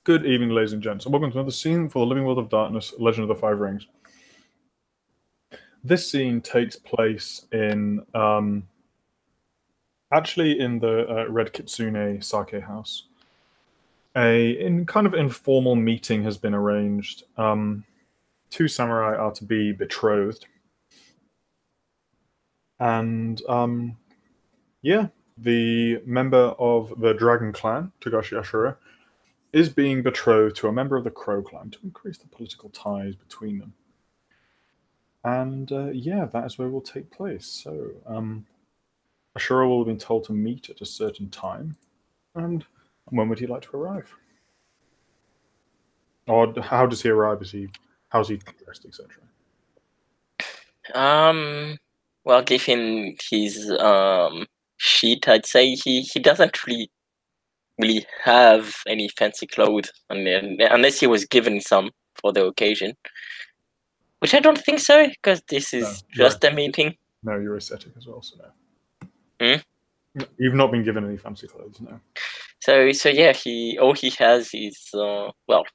Good evening, ladies and gents, and welcome to another scene for the Living World of Darkness, Legend of the Five Rings. This scene takes place in, actually in the Red Kitsune Sake House. In kind of informal meeting has been arranged. Two samurai are to be betrothed. And, yeah, the member of the Dragon Clan, Togashi Ashura, is being betrothed to a member of the Crow Clan to increase the political ties between them. And yeah, that is where it will take place. So, Ashura will have been told to meet at a certain time. And when would he like to arrive? Or how does he arrive? How's he dressed, etc.? Well, given his sheet, I'd say he doesn't really have any fancy clothes, unless he was given some for the occasion, which I don't think so, because this No, is just a meeting. no, you're ascetic as well, so no. Hmm? You've not been given any fancy clothes, no. So yeah, all he has is well,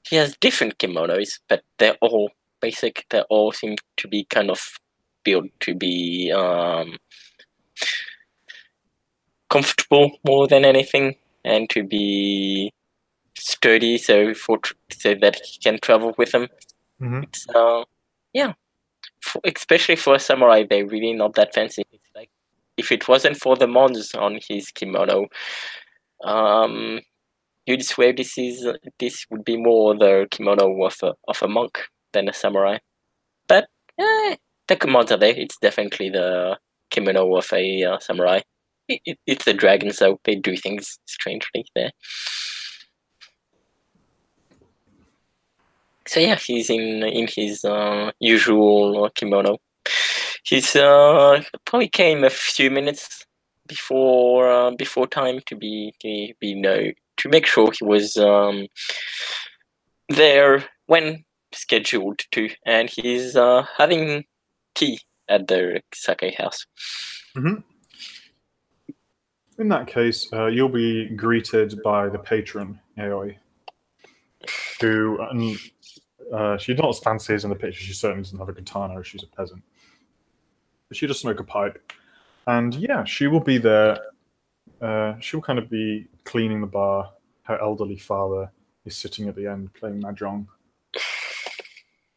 he has different kimonos, but they're all basic. They all seem to be kind of built to be comfortable more than anything, and to be sturdy, so that he can travel with them. Mm-hmm. It's yeah, especially for a samurai, they're really not that fancy. It's like if it wasn't for the mons on his kimono, um, you'd swear this would be more the kimono of a monk than a samurai. But the commands are there. It's definitely the kimono of a samurai. It's a dragon, so they do things strangely there. So yeah, he's in his usual kimono. He's probably came a few minutes before time to make sure he was there when scheduled to, and he's having tea at the sake house. Mm-hmm. In that case, you'll be greeted by the patron, Aoi, who, she's not as fancy as in the picture. She certainly doesn't have a katana. She's a peasant. But she does smoke a pipe. And yeah, she will be there. She'll kind of be cleaning the bar. Her elderly father is sitting at the end playing mahjong.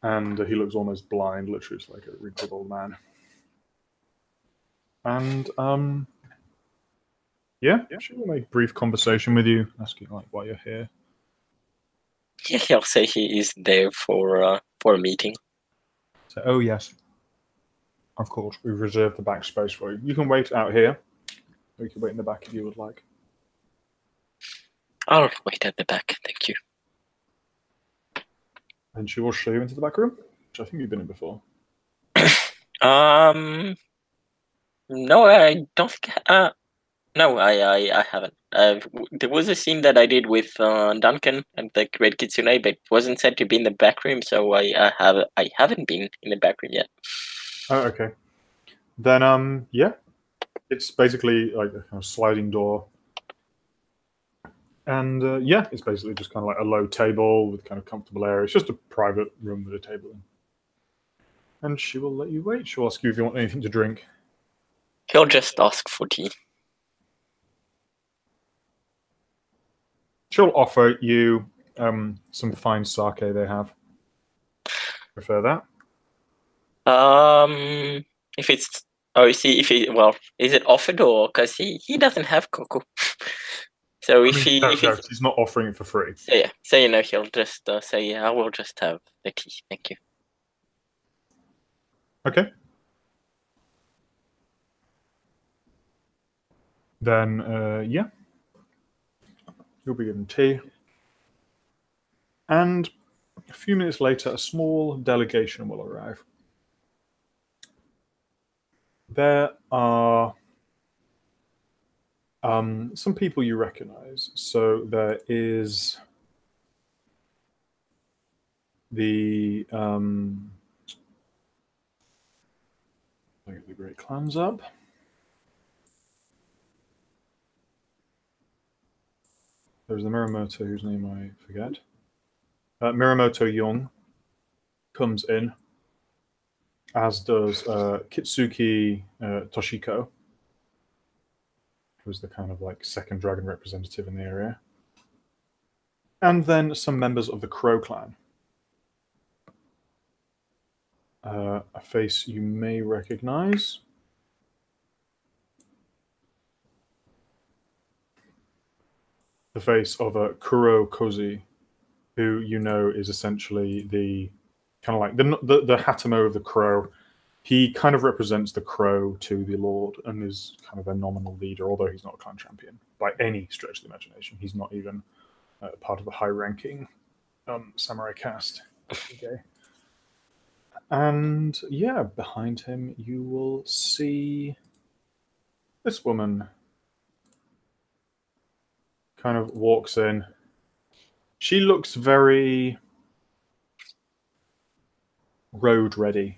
And he looks almost blind, literally, it's like a wrinkled old man. And yeah, she will make brief conversation with you, asking like why you're here. Yeah, he'll say he is there for a meeting. So, oh yes, of course, we've reserved the back space for you. You can wait out here, or you can wait in the back if you would like. I'll wait at the back, thank you. And she will show you into the back room, which I think you've been in before. um, no, I don't think. No, I haven't. There was a scene that I did with Duncan and the Red Kitsune, but it wasn't said to be in the back room, so I haven't been in the back room yet. Oh, okay. Then yeah, it's basically like a kind of sliding door. And yeah, it's basically just kind of like a low table with kind of comfortable area. It's just a private room with a table in. And she will let you wait. She'll ask you if you want anything to drink. He'll just ask for tea. She'll offer you some fine sake they have. Prefer that? If it's oh, see if he well, is it offered or because he doesn't have cocoa. So I mean, no, if no, it's she's not offering it for free. so yeah, so he'll just say yeah, I will just have the tea, thank you. Okay. Then yeah, you'll be given tea. And a few minutes later, a small delegation will arrive. There are some people you recognize. So there is the I'll get the Great Clans up. There's the Miramoto, whose name I forget. Miramoto Young comes in, as does Kitsuki Toshiko, who's the kind of like second dragon representative in the area. And then some members of the Crow clan. A face you may recognize. The face of a Kuro Kozi, who you know is essentially the kind of like the Hatamo of the Crow. He kind of represents the Crow to the Lord and is kind of a nominal leader, although he's not a clan champion by any stretch of the imagination. He's not even part of the high-ranking samurai caste. Okay. And yeah, behind him you will see this woman kind of walks in. She looks very road ready.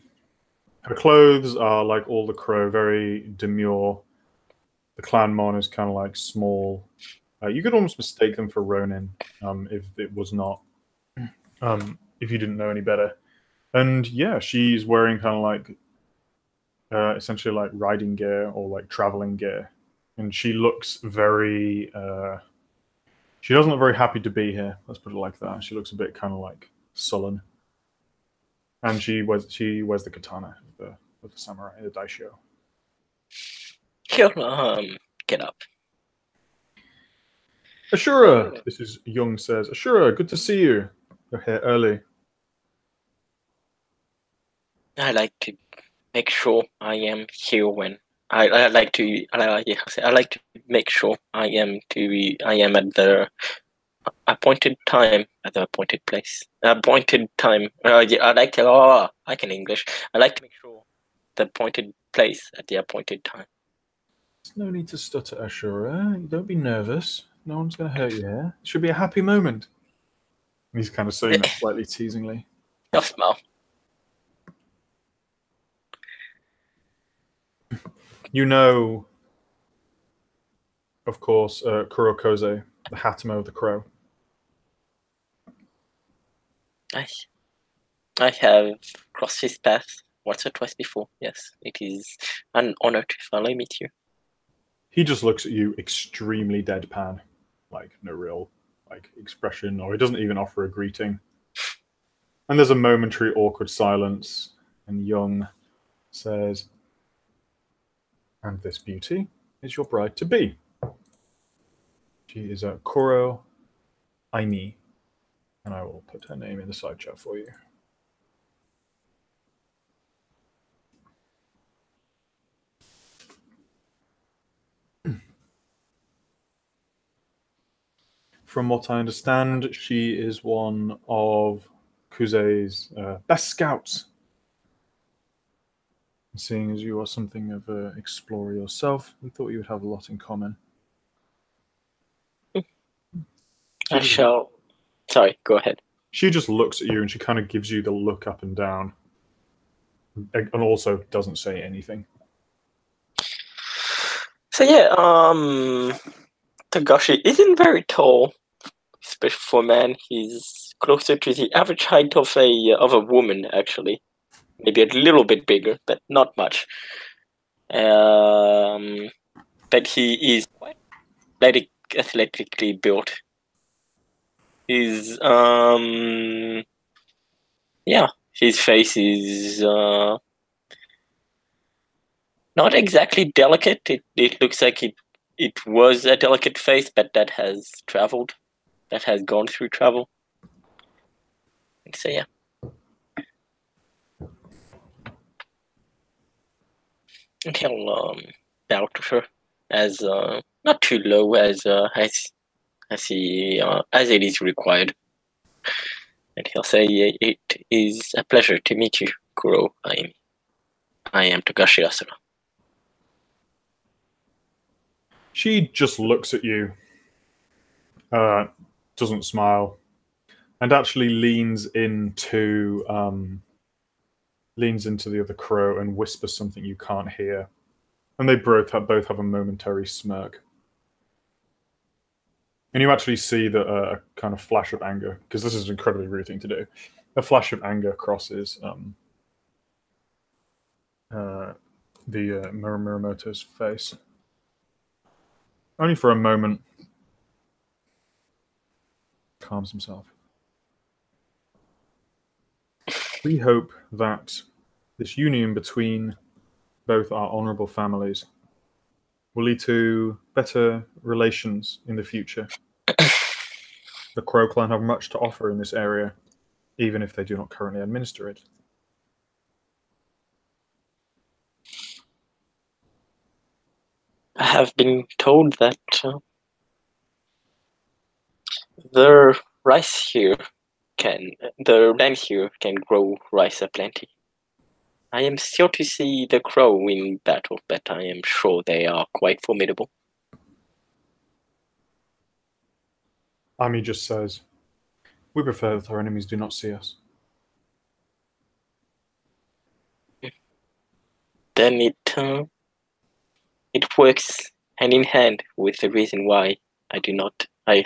Her clothes are like all the Crow, very demure. The clanmon is kind of like small. You could almost mistake them for Ronin if it was not, if you didn't know any better. And yeah, she's wearing kind of like essentially like riding gear or like traveling gear, and she looks very. She doesn't look very happy to be here. Let's put it like that. She looks a bit kind of like sullen, and she wears the katana of the samurai, the daisho. He'll get up. Ashura, this is Young says. Ashura, good to see you. You're here early. I like to make sure I am here when I like to make sure I am at the appointed time at the appointed place. Appointed time. I can English. I like to make sure the appointed place at the appointed time. There's no need to stutter, Ashura. Don't be nervous. No one's going to hurt you here. It should be a happy moment. And he's kind of saying that slightly teasingly. I'll smile. You know, of course, Kurokoze, the Hatamo of the Crow. I have crossed his path once or twice before. Yes, it is an honor to finally meet you. He just looks at you extremely deadpan, like no real like expression, or he doesn't even offer a greeting. And there's a momentary awkward silence, and Young says, "And this beauty is your bride-to-be. She is a Koro Aimi, and I will put her name in the side chat for you." From what I understand, she is one of Kuze's best scouts. Seeing as you are something of an explorer yourself, we thought you would have a lot in common. I shall. Sorry, go ahead. She just looks at you and she kind of gives you the look up and down, and also doesn't say anything. So yeah, Togashi isn't very tall, especially for a man. He's closer to the average height of a woman, actually. Maybe a little bit bigger, but not much. But he is quite athletically built. He's his face is not exactly delicate. It looks like it was a delicate face, but that has gone through travel. So yeah. And he'll bow to her as not too low as it is required. And he'll say, "It is a pleasure to meet you, Kuro Aimi. I am Togashi Asura." She just looks at you, doesn't smile, and actually leans into the other Crow and whispers something you can't hear. And they both have a momentary smirk. And you actually see that a kind of flash of anger, because this is an incredibly rude thing to do. A flash of anger crosses the Muramoto's face. Only for a moment. Calms himself. We hope that this union between both our honourable families will lead to better relations in the future. The Crow clan have much to offer in this area, even if they do not currently administer it. I have been told that the land here can grow rice aplenty. I am still to see the Crow in battle, but I am sure they are quite formidable. Ami just says, "We prefer that our enemies do not see us." Then it works hand in hand with the reason why I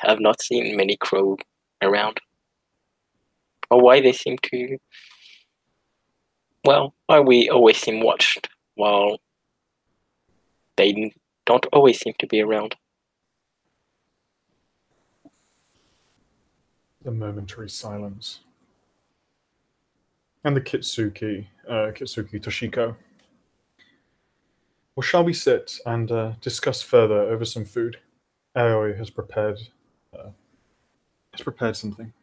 have not seen many Crow around, or why they seem to. Well, why we always seem watched while they don't always seem to be around. A momentary silence. And the Kitsuki Toshiko. Well, shall we sit and discuss further over some food? Aoi has prepared something.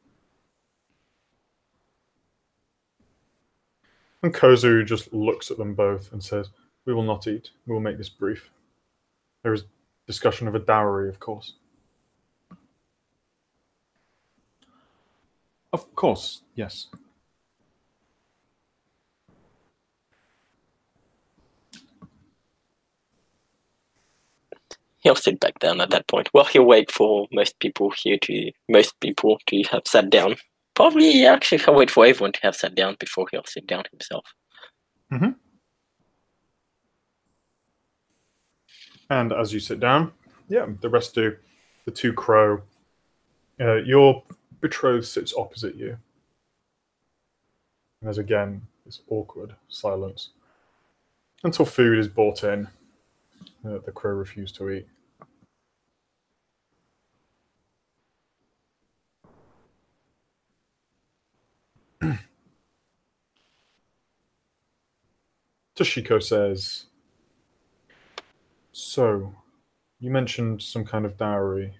And Kozu just looks at them both and says, "We will not eat. We will make this brief. There is discussion of a dowry, of course." Of course, yes. He'll sit back down at that point. Well, he'll wait for most people to have sat down. Probably, actually, he'll wait for everyone to have sat down before he'll sit down himself. Mm-hmm. And as you sit down, yeah, the rest do. The two Crow. Your betrothed sits opposite you. And there's again this awkward silence until food is brought in. The Crow refuse to eat. Toshiko says, "So, you mentioned some kind of dowry."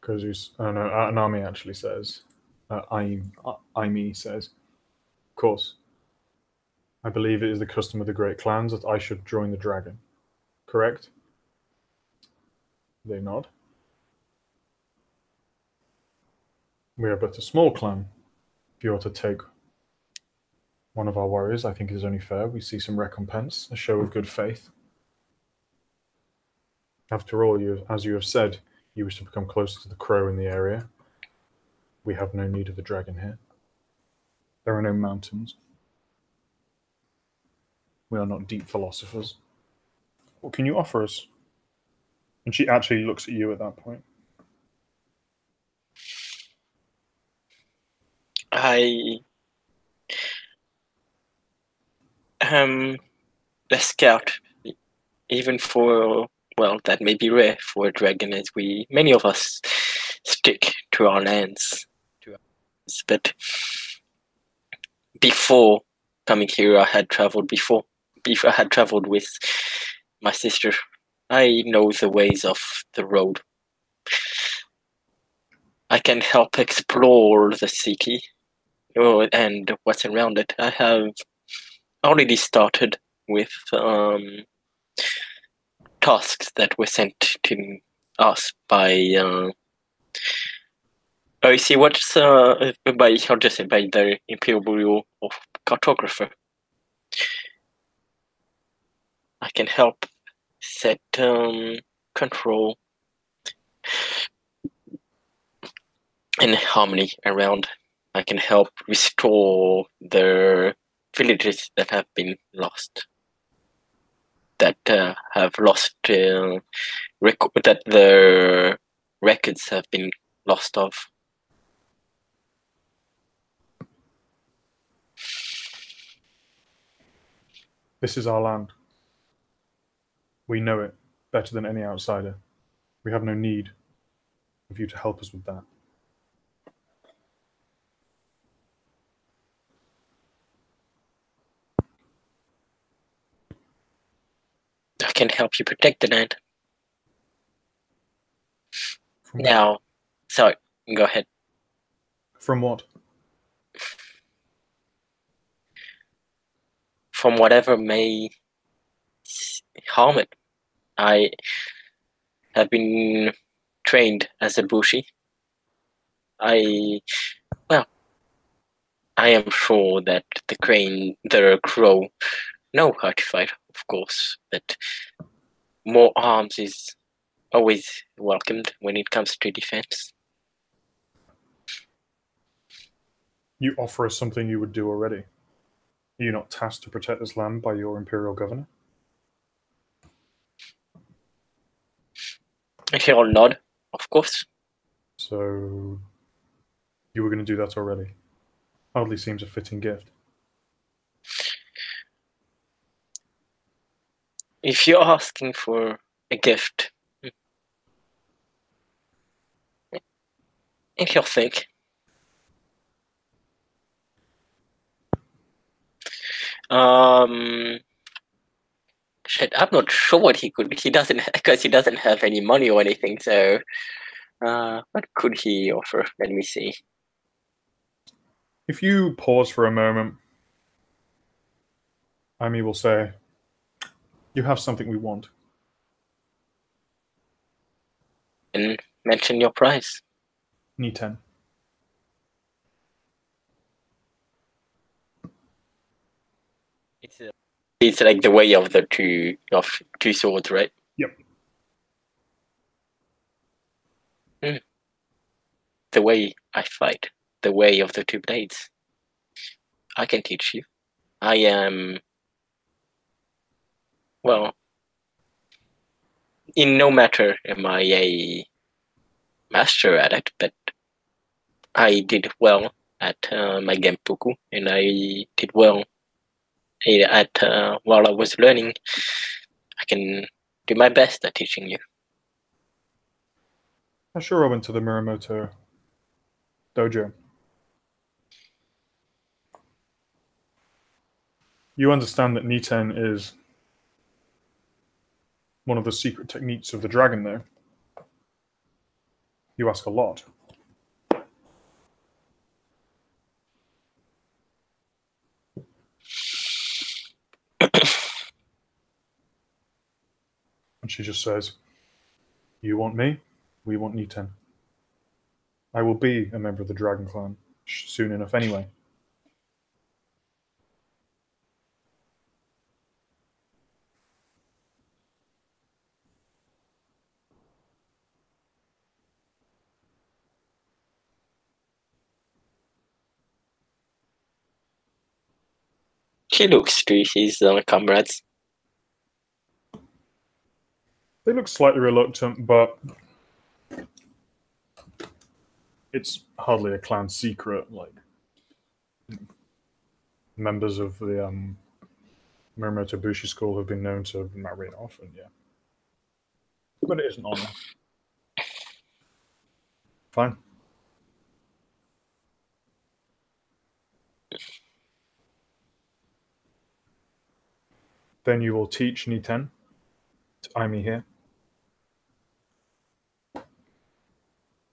Kozu's, oh no, Anami actually says, Aimi says, "Of course. I believe it is the custom of the great clans that I should join the dragon. Correct?" They nod. "We are but a small clan. If you are to take one of our warriors, I think it is only fair we see some recompense, a show of good faith. After all, as you have said, you wish to become closer to the Crow in the area. We have no need of the dragon here. There are no mountains. We are not deep philosophers. What can you offer us?" And she actually looks at you at that point. I am a scout, even for, well, that may be rare for a dragon, as many of us stick to our lands. But before coming here, I had traveled with my sister. I know the ways of the road. I can help explore the city and what's around it. I have already started with tasks that were sent to us by you see what's by the Imperial Bureau of Cartographer. I can help set control and harmony around. I can help restore the villages that have been lost. that have lost that the records have been lost of. This is our land. We know it better than any outsider. We have no need of you to help us with that. I can help you protect the land. From Now, sorry, go ahead. From what? From whatever may harm it. I have been trained as a bushi. I am sure that the crow know how to fight, of course, but more arms is always welcomed when it comes to defense. You offer us something you would do already. Are you not tasked to protect this land by your imperial governor? I hear a nod, of course. So you were going to do that already. Hardly seems a fitting gift. If you're asking for a gift, if you think, shit, I'm not sure what he could. He doesn't, because he doesn't have any money or anything. So, what could he offer? Let me see. If you pause for a moment, Amy will say, "You have something we want." And mention your price. Niten. It's like the way of the two swords, right? Yep. The way I fight, the way of the two blades. I can teach you. I am, well, in no matter am I a master at it, but I did well at my Genpuku, and I did well at while I was learning. I can do my best at teaching you. Ashura went to the Muramoto dojo. You understand that Niten is one of the secret techniques of the dragon, though. You ask a lot. And she just says, "You want me? We want Niten. I will be a member of the Dragon Clan soon enough anyway." She looks to his comrades. They look slightly reluctant, but it's hardly a clan secret. Like, members of the Muramoto Bushi school have been known to marry off, and yeah. But it isn't honor. Fine. Then you will teach Niten to Aimi here.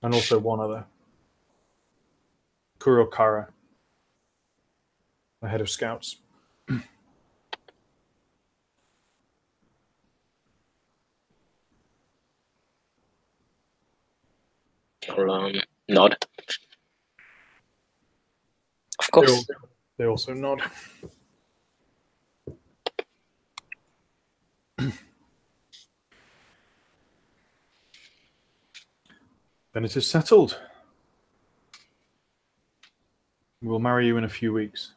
And also one other. Kurokara, the head of scouts. Nod. Of course. They also nod. Then it is settled. We will marry you in a few weeks.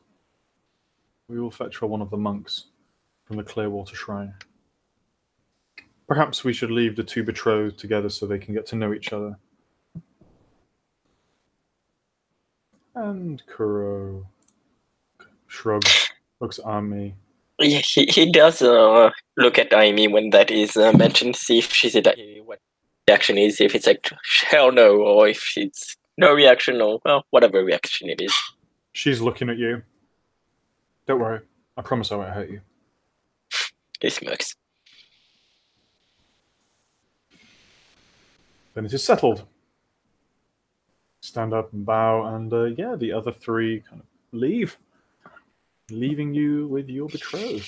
We will fetch for one of the monks from the Clearwater Shrine. Perhaps we should leave the two betrothed together so they can get to know each other. And Kuro shrugs, looks at Ami. He does look at Amy when that is mentioned, see if she's what the reaction is, if it's like hell no, or if it's no reaction, or well, whatever reaction it is. She's looking at you. Don't worry, I promise I won't hurt you. He smirks. Then it is settled. Stand up and bow, and the other three kind of leave, leaving you with your betrothed.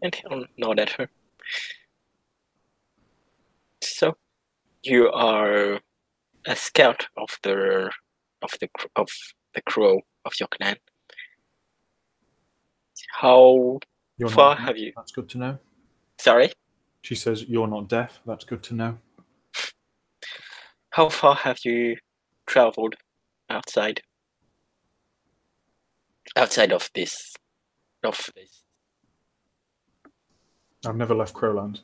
And he'll nod at her. So, you are a scout of the crow of your clan. How You're far not have you? That's good to know. Sorry? She says, "You're not deaf. That's good to know." How far have you traveled outside of this? I've never left Crowland,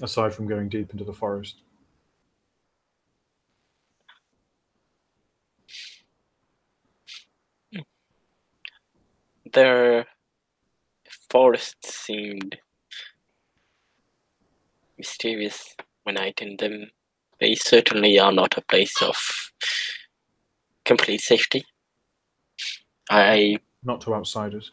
aside from going deep into the forest. The forest seemed mysterious when I entered them. They certainly are not a place of complete safety. Not to outsiders.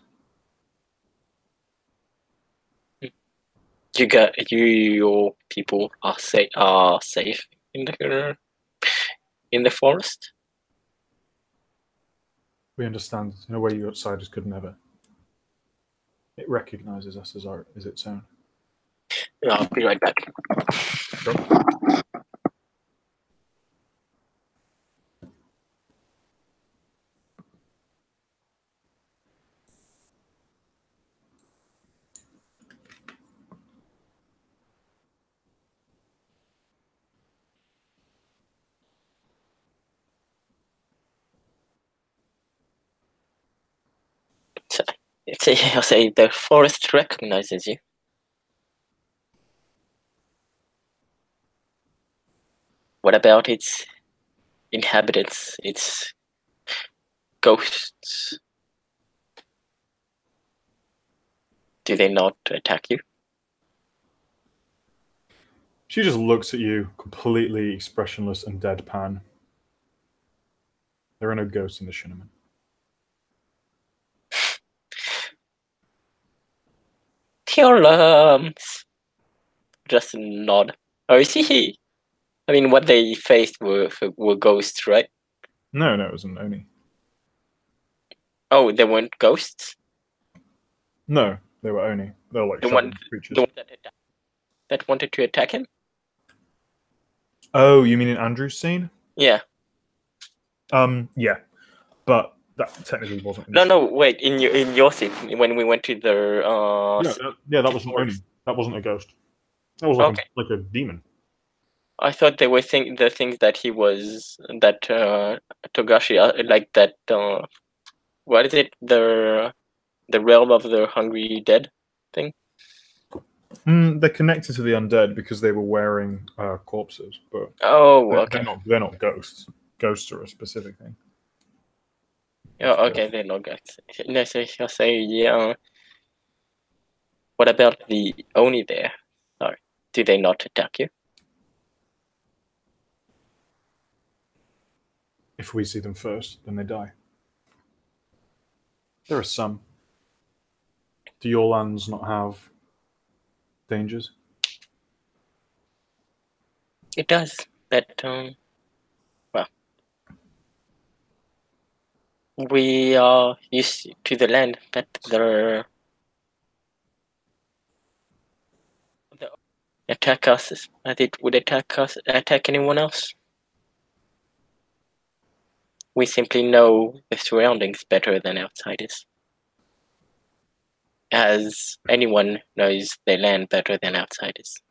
Your people are safe in the forest. We understand in a way you outsiders could never. It recognizes us as its own. I'll be right back. Sure. I'll say the forest recognizes you. What about its inhabitants, its ghosts? Do they not attack you? She just looks at you, completely expressionless and deadpan. There are no ghosts in the Shinneman. He'll just nod. Oh, you see, I mean, what they faced were ghosts, right? No, it was an Oni. Oh, they weren't ghosts? No, they were Oni. They were like creatures. The one that wanted to attack him? Oh, you mean in Andrew's scene? Yeah. Yeah, but that technically wasn't. No, wait. In your scene, when we went to the that wasn't Oni. That wasn't a ghost. That was like a demon. I thought they were the things that he was Togashi like that. What is it? The realm of the hungry dead thing. They're connected to the undead because they were wearing corpses, but okay. They're not ghosts. Ghosts are a specific thing. Oh, okay, they're not ghosts. No, so I'll say yeah. What about the Oni there? Sorry, do they not attack you? If we see them first, then they die. There are some. Do your lands not have dangers? It does. But well, we are used to the land, but the attack us. I think would attack anyone else. We simply know the surroundings better than outsiders. As anyone knows their land better than outsiders.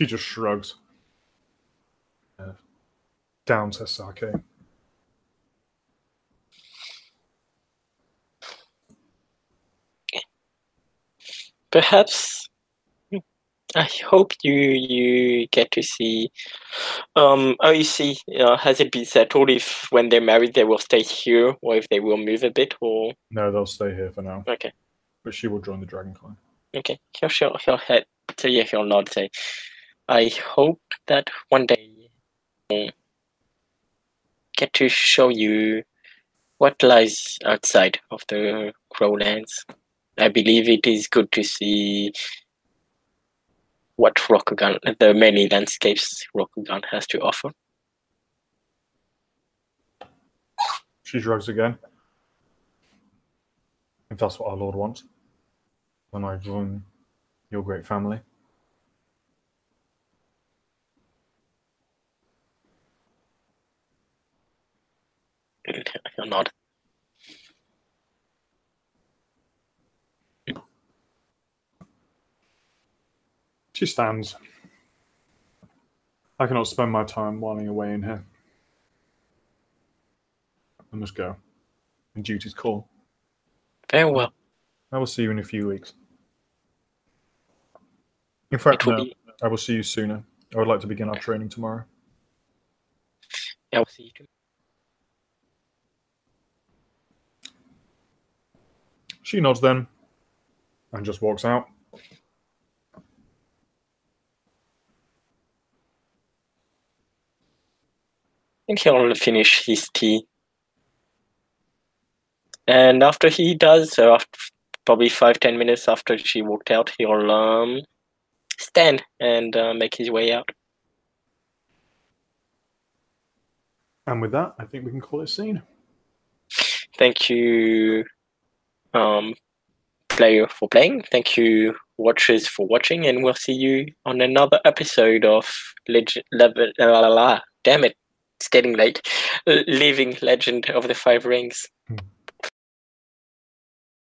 She just shrugs. Down, says Sake. Perhaps I hope you get to see. You see, has it been settled if when they're married they will stay here, or if they will move a bit, or No, they'll stay here for now. okay, But she will join the Dragon Clan. okay. He'll head. So yeah, he'll nod. Say, I hope that one day I'll get to show you what lies outside of the Crowlands. I believe it is good to see what Rokugan, the many landscapes Rokugan has to offer. She shrugs again. If that's what our Lord wants. When I join your great family. He'll nod. She stands. I cannot spend my time whiling away in here. I must go. And duty's call. Very well. I will see you in a few weeks. In fact, no, I will see you sooner. I would like to begin our training tomorrow. Yeah, I will see you too. She nods then and just walks out. I think he'll finish his tea. And after he does, so after probably 5-10 minutes after she walked out, he'll stand and make his way out. And with that, I think we can call it a scene. Thank you, player, for playing. Thank you, watchers, for watching, and we'll see you on another episode of damn it, it's getting late. Living Legend of the Five Rings.